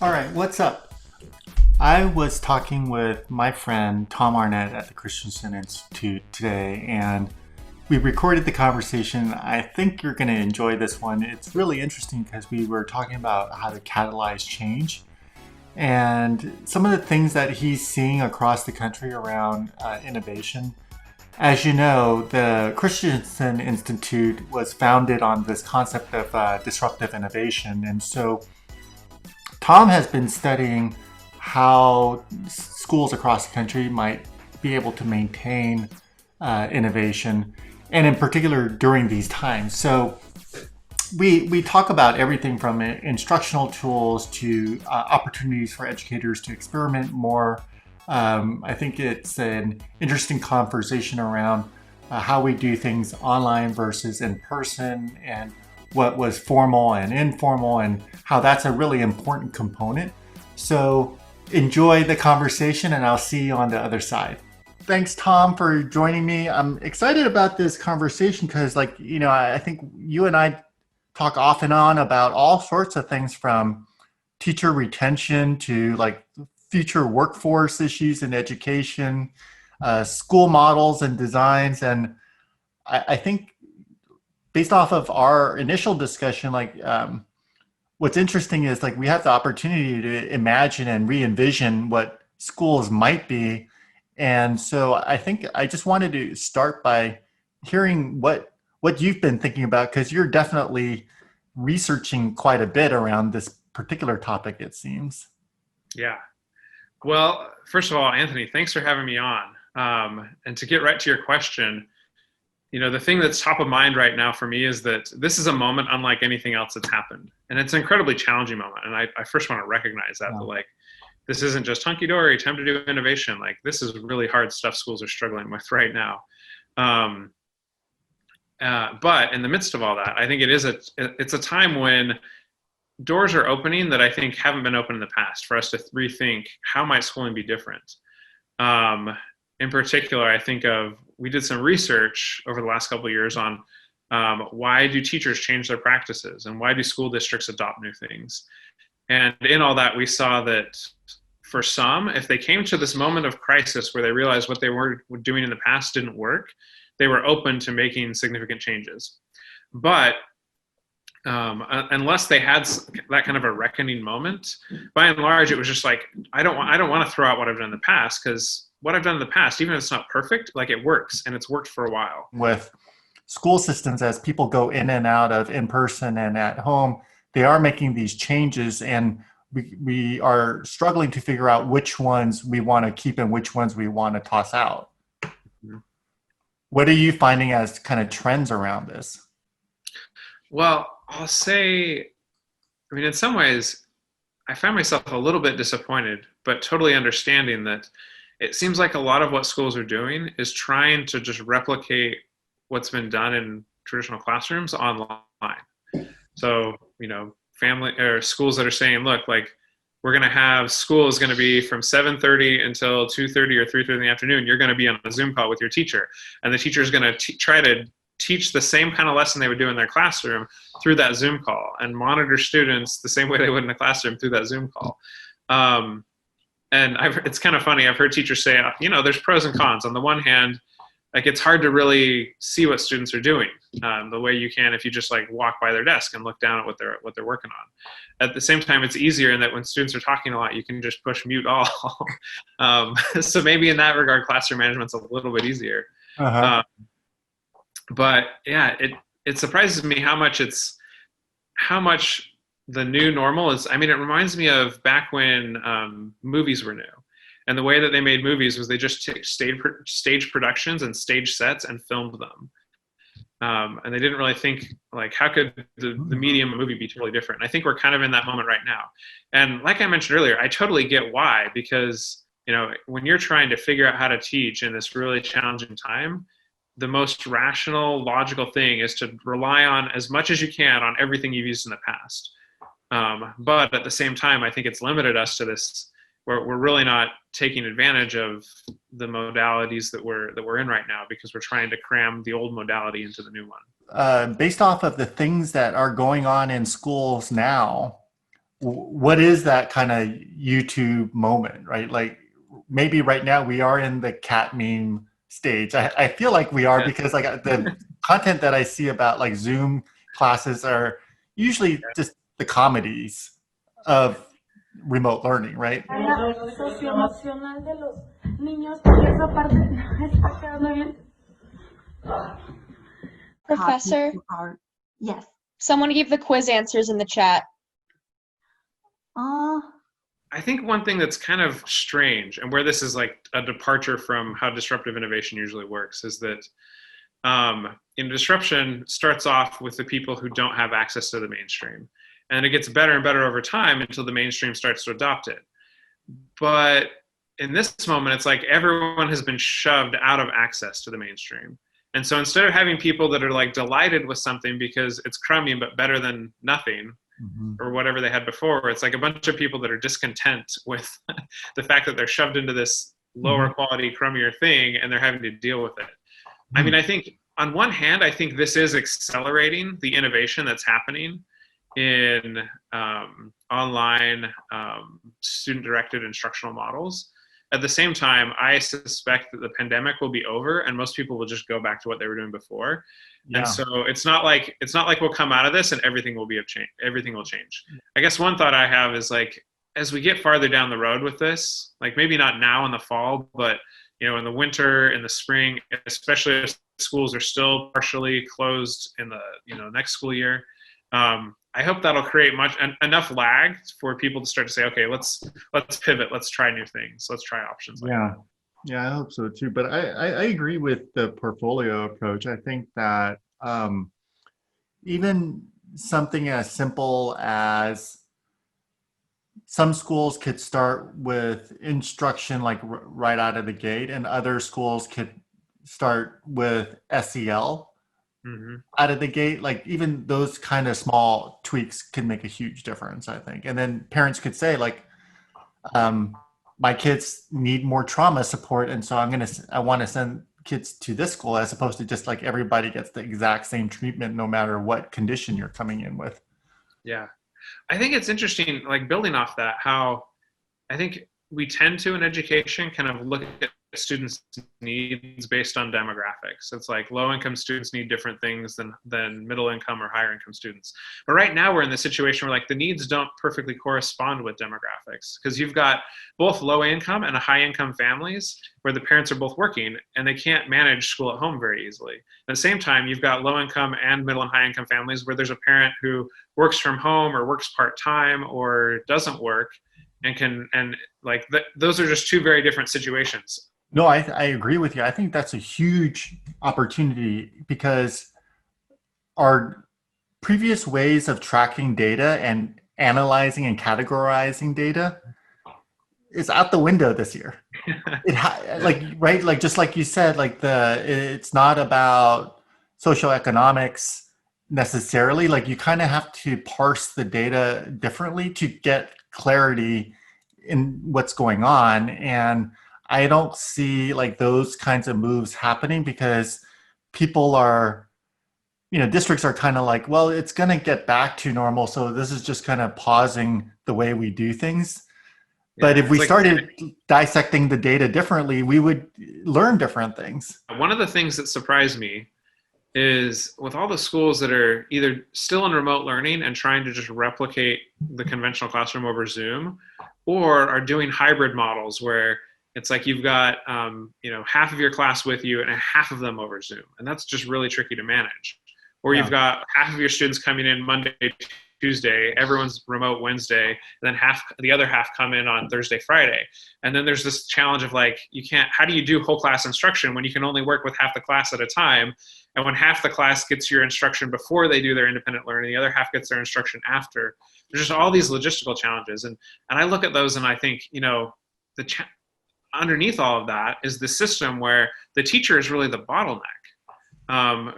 All right, what's up? I was talking with my friend Tom Arnett at the Christensen Institute today, and we recorded the conversation. I think you're going to enjoy this one. It's really interesting because we were talking about how to catalyze change and some of the things that he's seeing across the country around innovation. As you know, the Christensen Institute was founded on this concept of disruptive innovation, and so Tom has been studying how schools across the country might be able to maintain innovation, and in particular during these times. So we talk about everything from instructional tools to opportunities for educators to experiment more. I think it's an interesting conversation around how we do things online versus in person, and what was formal and informal, and how that's a really important component. So enjoy the conversation, and I'll see you on the other side. Thanks, Tom, for joining me. I'm excited about this conversation because, I think you and I talk off and on about all sorts of things from teacher retention to future workforce issues in education, school models and designs. And I think based off of our initial discussion, what's interesting is we have the opportunity to imagine and re-envision what schools might be. And so I think I just wanted to start by hearing what you've been thinking about, because you're definitely researching quite a bit around this particular topic, it seems. Yeah. Well, first of all, Anthony, thanks for having me on. And to get right to your question, the thing that's top of mind right now for me is that this is a moment unlike anything else that's happened. And it's an incredibly challenging moment. And I first want to recognize that, Yeah. this isn't just hunky-dory, time to do innovation. This is really hard stuff schools are struggling with right now. Um, but in the midst of all that, I think it's a time when doors are opening that I think haven't been open in the past for us to rethink how might schooling be different. In particular, I think we did some research over the last couple of years on why do teachers change their practices and why do school districts adopt new things. And in all that, we saw that for some, if they came to this moment of crisis where they realized what they were doing in the past didn't work, they were open to making significant changes. But unless they had that kind of a reckoning moment, by and large, it was just I don't want to throw out what I've done in the past, because what I've done in the past, even if it's not perfect, it works, and it's worked for a while. With school systems, as people go in and out of in person and at home, they are making these changes, and we are struggling to figure out which ones we want to keep and which ones we want to toss out. Mhm. What are you finding as kind of trends around this? Well, I'll say, in some ways, I find myself a little bit disappointed, but totally understanding that it seems like a lot of what schools are doing is trying to just replicate what's been done in traditional classrooms online. So, family or schools that are saying, look, we're going to have school is going to be from 7:30 until 2:30 or 3:30 in the afternoon. You're going to be on a Zoom call with your teacher, and the teacher is going to try to teach the same kind of lesson they would do in their classroom through that Zoom call, and monitor students the same way they would in a classroom through that Zoom call. And it's kind of funny. I've heard teachers say, there's pros and cons. On the one hand, it's hard to really see what students are doing the way you can if you just walk by their desk and look down at what they're working on. At the same time, it's easier in that when students are talking a lot, you can just push mute all. So maybe in that regard, classroom management's a little bit easier. Uh-huh. Um, but yeah, it surprises me how much the new normal is. It reminds me of back when movies were new. And the way that they made movies was they just took stage productions and stage sets and filmed them. And they didn't really think, how could the medium of movie be totally different? And I think we're kind of in that moment right now. And like I mentioned earlier, I totally get why, because, when you're trying to figure out how to teach in this really challenging time, the most rational, logical thing is to rely on as much as you can on everything you've used in the past. But at the same time, I think it's limited us to this, where we're really not taking advantage of the modalities that we're in right now, because we're trying to cram the old modality into the new one. Based off of the things that are going on in schools now, what is that kind of YouTube moment, right? Like maybe right now we are in the cat meme stage. I feel like we are Yeah. because like the content that I see about like Zoom classes are usually just the comedies of remote learning, right? Socioemocional de los niños, porque esa parte está quedando bien. Professor, yes. someone give the quiz answers in the chat. I think one thing that's kind of strange, and where this is like a departure from how disruptive innovation usually works, is that disruption starts off with the people who don't have access to the mainstream. And it gets better and better over time until the mainstream starts to adopt it. But in this moment, it's like everyone has been shoved out of access to the mainstream. And so instead of having people that are like delighted with something because it's crummy but better than nothing, or whatever they had before, it's like a bunch of people that are discontent with the fact that they're shoved into this lower quality, crummier thing, and they're having to deal with it. I mean, I think on one hand, I think this is accelerating the innovation that's happening in online student-directed instructional models. At the same time, I suspect that the pandemic will be over and most people will just go back to what they were doing before. Yeah. And so it's not like we'll come out of this and everything will change. I guess one thought I have is like, as we get farther down the road with this, like maybe not now in the fall, but in the winter, in the spring, especially if schools are still partially closed in the next school year, I hope that'll create enough lag for people to start to say, okay, let's pivot, let's try new things, let's try options. Yeah, I hope so too. But I agree with the portfolio approach. I think that even something as simple as some schools could start with instruction like right out of the gate, and other schools could start with SEL out of the gate. Like even those kind of small tweaks can make a huge difference, I think. And then parents could say like, my kids need more trauma support, and so I want to send kids to this school, as opposed to just like everybody gets the exact same treatment no matter what condition you're coming in with. Yeah. I think it's interesting, like building off that, how I think we tend to in education kind of look at students' needs based on demographics. It's like low-income students need different things than middle-income or higher-income students. But right now we're in the situation where like the needs don't perfectly correspond with demographics, because you've got both low-income and high-income families where the parents are both working and they can't manage school at home very easily. At the same time, you've got low-income and middle and high-income families where there's a parent who works from home or works part-time or doesn't work and those are just two very different situations. No, I agree with you. I think that's a huge opportunity, because our previous ways of tracking data and analyzing and categorizing data is out the window this year. Like just like you said, like it's not about socioeconomics necessarily. Like you kind of have to parse the data differently to get clarity in what's going on. And I don't see like those kinds of moves happening, because people are, districts are kind of like, well, it's going to get back to normal, so this is just kind of pausing the way we do things. But if we started dissecting the data differently, we would learn different things. One of the things that surprised me is with all the schools that are either still in remote learning and trying to just replicate the conventional classroom over Zoom, or are doing hybrid models where it's like you've got half of your class with you and half of them over Zoom, and that's just really tricky to manage. Or you've got half of your students coming in Monday, Tuesday, everyone's remote Wednesday, and then the other half come in on Thursday, Friday. And then there's this challenge of like, how do you do whole class instruction when you can only work with half the class at a time? And when half the class gets your instruction before they do their independent learning, the other half gets their instruction after. There's just all these logistical challenges. And I look at those and I think, underneath all of that is the system where the teacher is really the bottleneck.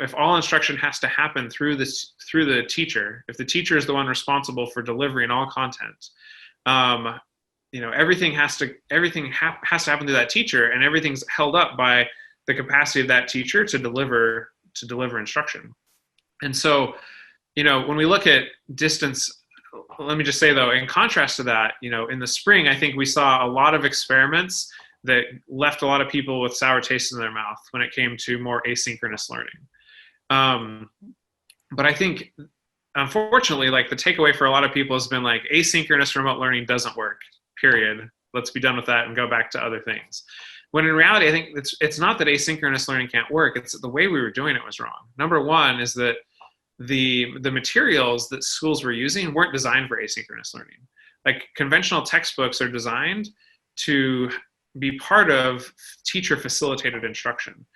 If all instruction has to happen through the teacher, if the teacher is the one responsible for delivering all content, everything has to happen through that teacher, and everything's held up by the capacity of that teacher to deliver instruction. And so, when we look at distance let me just say though, in contrast to that, in the spring, I think we saw a lot of experiments that left a lot of people with sour taste in their mouth when it came to more asynchronous learning. But I think, unfortunately, like the takeaway for a lot of people has been like asynchronous remote learning doesn't work, period. Let's be done with that and go back to other things. When in reality, I think it's not that asynchronous learning can't work. It's the way we were doing it was wrong. Number one is that the materials that schools were using weren't designed for asynchronous learning. Like conventional textbooks are designed to be part of teacher facilitated instruction.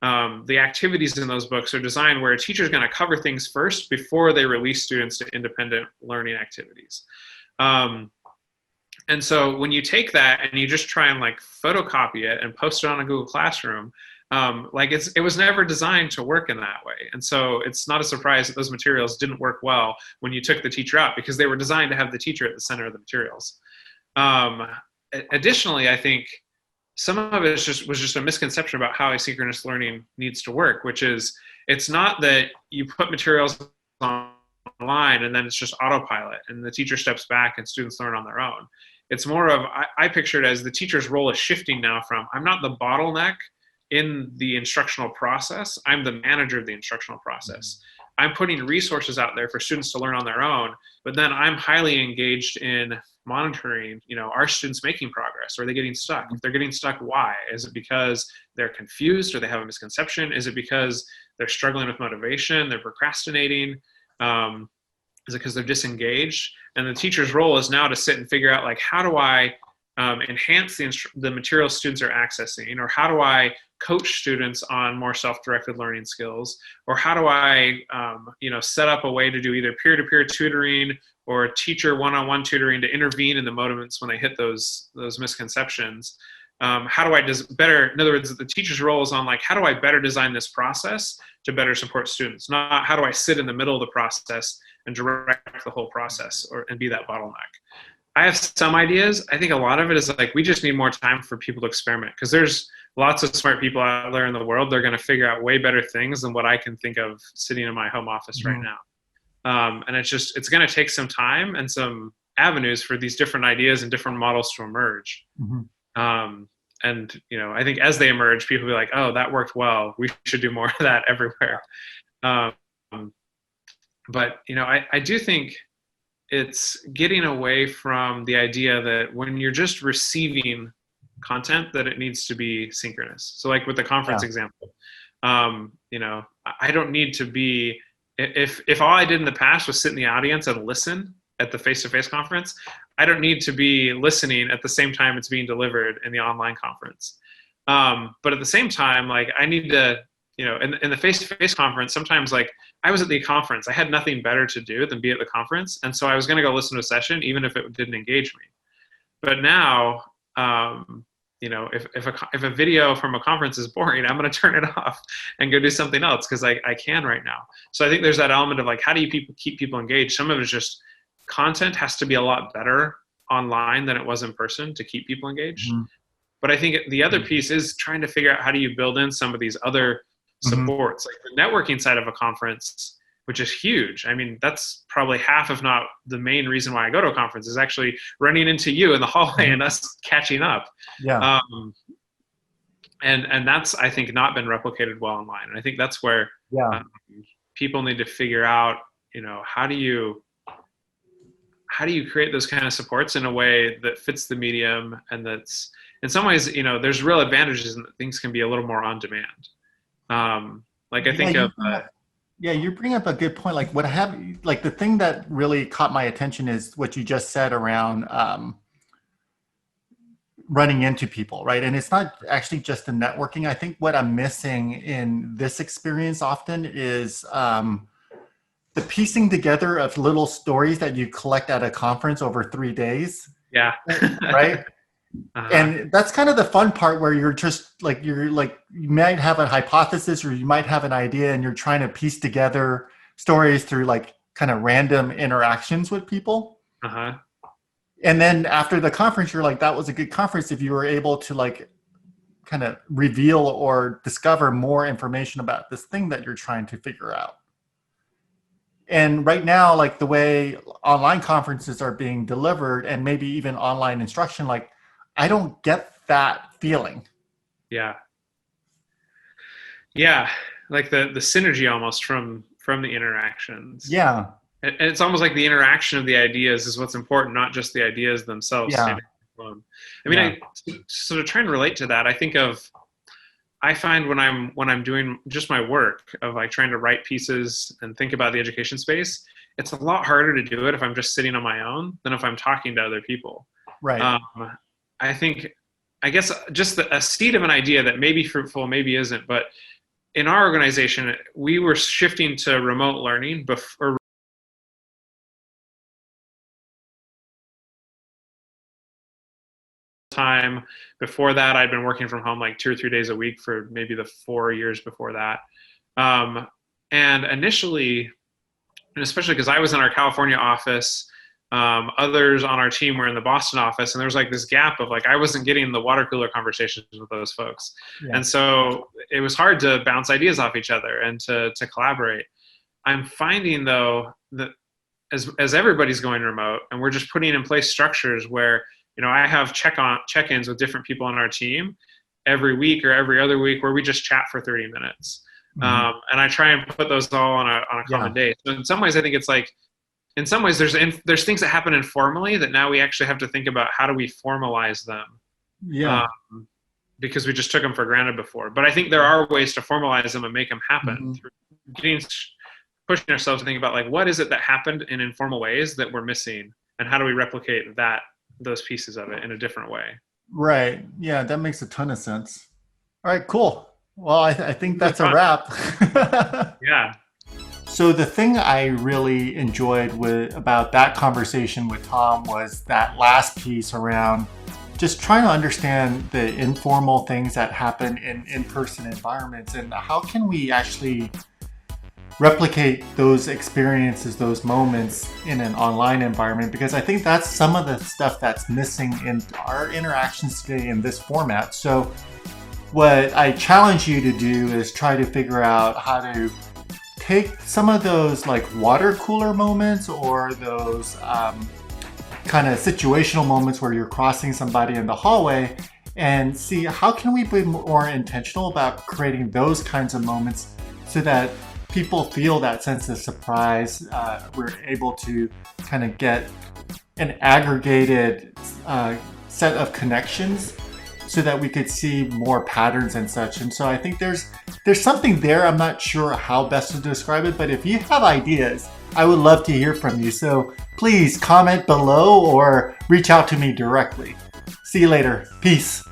The activities in those books are designed where a teacher is going to cover things first before they release students to independent learning activities. And so when you take that and you just try and like photocopy it and post it on a Google Classroom, it was never designed to work in that way. And so it's not a surprise that those materials didn't work well when you took the teacher out, because they were designed to have the teacher at the center of the materials. Additionally, I think some of it was just a misconception about how asynchronous learning needs to work, which is it's not that you put materials online and then it's just autopilot and the teacher steps back and students learn on their own. It's more of, I picture it as the teacher's role is shifting now from, I'm not the bottleneck in the instructional process, I'm the manager of the instructional process. I'm putting resources out there for students to learn on their own, but then I'm highly engaged in monitoring, are students making progress? Or are they getting stuck? If they're getting stuck, why? Is it because they're confused or they have a misconception? Is it because they're struggling with motivation, they're procrastinating? Is it because they're disengaged? And the teacher's role is now to sit and figure out, like, how do I enhance the material students are accessing? Or how do I coach students on more self-directed learning skills? Or how do I, set up a way to do either peer-to-peer tutoring or teacher one-on-one tutoring to intervene in the moments when they hit those misconceptions? How do I better, in other words, the teacher's role is on, like, how do I better design this process to better support students? Not how do I sit in the middle of the process and direct the whole process and be that bottleneck. I have some ideas. I think a lot of it is like, we just need more time for people to experiment, because there's lots of smart people out there in the world. They're going to figure out way better things than what I can think of sitting in my home office right now. And it's going to take some time and some avenues for these different ideas and different models to emerge. And, I think as they emerge, people will be like, oh, that worked well. We should do more of that everywhere. But, I do think it's getting away from the idea that when you're just receiving content, that it needs to be synchronous. So like with the conference example, I don't need to be, if all I did in the past was sit in the audience and listen at the face-to-face conference, I don't need to be listening at the same time it's being delivered in the online conference. But at the same time, like, I need to, in the face-to-face conference, sometimes, like, I was at the conference, I had nothing better to do than be at the conference. And so I was going to go listen to a session, even if it didn't engage me. But now, if a video from a conference is boring, I'm going to turn it off and go do something else, because I can right now. So I think there's that element of, like, how do you keep people engaged? Some of it is just content has to be a lot better online than it was in person to keep people engaged. But I think the other piece is trying to figure out how do you build in some of these other supports, like the networking side of a conference, which is huge. I mean, that's probably half, if not the main reason why I go to a conference, is actually running into you in the hallway and us catching up. And that's, I think, not been replicated well online. And I think that's where people need to figure out, how do you create those kind of supports in a way that fits the medium, and that's, in some ways, there's real advantages in that things can be a little more on demand. I think you bring up a good point. Like, the thing that really caught my attention is what you just said around running into people, right? And it's not actually just the networking. I think what I'm missing in this experience often is the piecing together of little stories that you collect at a conference over 3 days. Right? And that's kind of the fun part, where you're just like, you might have a hypothesis or you might have an idea, and you're trying to piece together stories through, like, kind of random interactions with people. And then after the conference, you're like, that was a good conference if you were able to, like, kind of reveal or discover more information about this thing that you're trying to figure out. And right now, like the way online conferences are being delivered and maybe even online instruction, like I don't get that feeling. Yeah. Yeah. Like the synergy almost from the interactions. Yeah. And it's almost like the interaction of the ideas is what's important, not just the ideas themselves Yeah. standing alone. I mean, Yeah. I sort of try and relate to that. I find when I'm doing just my work of like trying to write pieces and think about the education space, it's a lot harder to do it if I'm just sitting on my own than if I'm talking to other people. Right. I guess just a seed of an idea that may be fruitful, maybe isn't, but in our organization, we were shifting to remote learning before time. Before that, I'd been working from home like 2 or 3 days a week for maybe the 4 years before that. And initially, and especially because I was in our California office, others on our team were in the Boston office, and there was like this gap of like I wasn't getting the water cooler conversations with those folks, Yeah. and so it was hard to bounce ideas off each other and to collaborate. I'm finding though that as everybody's going remote, and we're just putting in place structures where I have check-ins with different people on our team every week or every other week where we just chat for 30 minutes. Mhm. And I try and put those all on a common day. So in some ways, I think it's like, in some ways, there's things that happen informally that now we actually have to think about how do we formalize them, Yeah. because we just took them for granted before. But I think there are ways to formalize them and make them happen through pushing ourselves to think about like what is it that happened in informal ways that we're missing, and how do we replicate those pieces of it in a different way. Right. Yeah, that makes a ton of sense. All right, cool. Well, I think that's a Fun. wrap. Yeah. So the thing I really enjoyed about that conversation with Tom was that last piece around just trying to understand the informal things that happen in in-person environments and how can we actually replicate those experiences, those moments in an online environment, because I think that's some of the stuff that's missing in our interactions today in this format. So what I challenge you to do is try to figure out how to take some of those like water cooler moments or those kind of situational moments where you're crossing somebody in the hallway and see how can we be more intentional about creating those kinds of moments so that people feel that sense of surprise. We're able to kind of get an aggregated set of connections so that we could see more patterns and such. And so I think there's something there. I'm not sure how best to describe it, but if you have ideas, I would love to hear from you. So please comment below or reach out to me directly. See you later. Peace.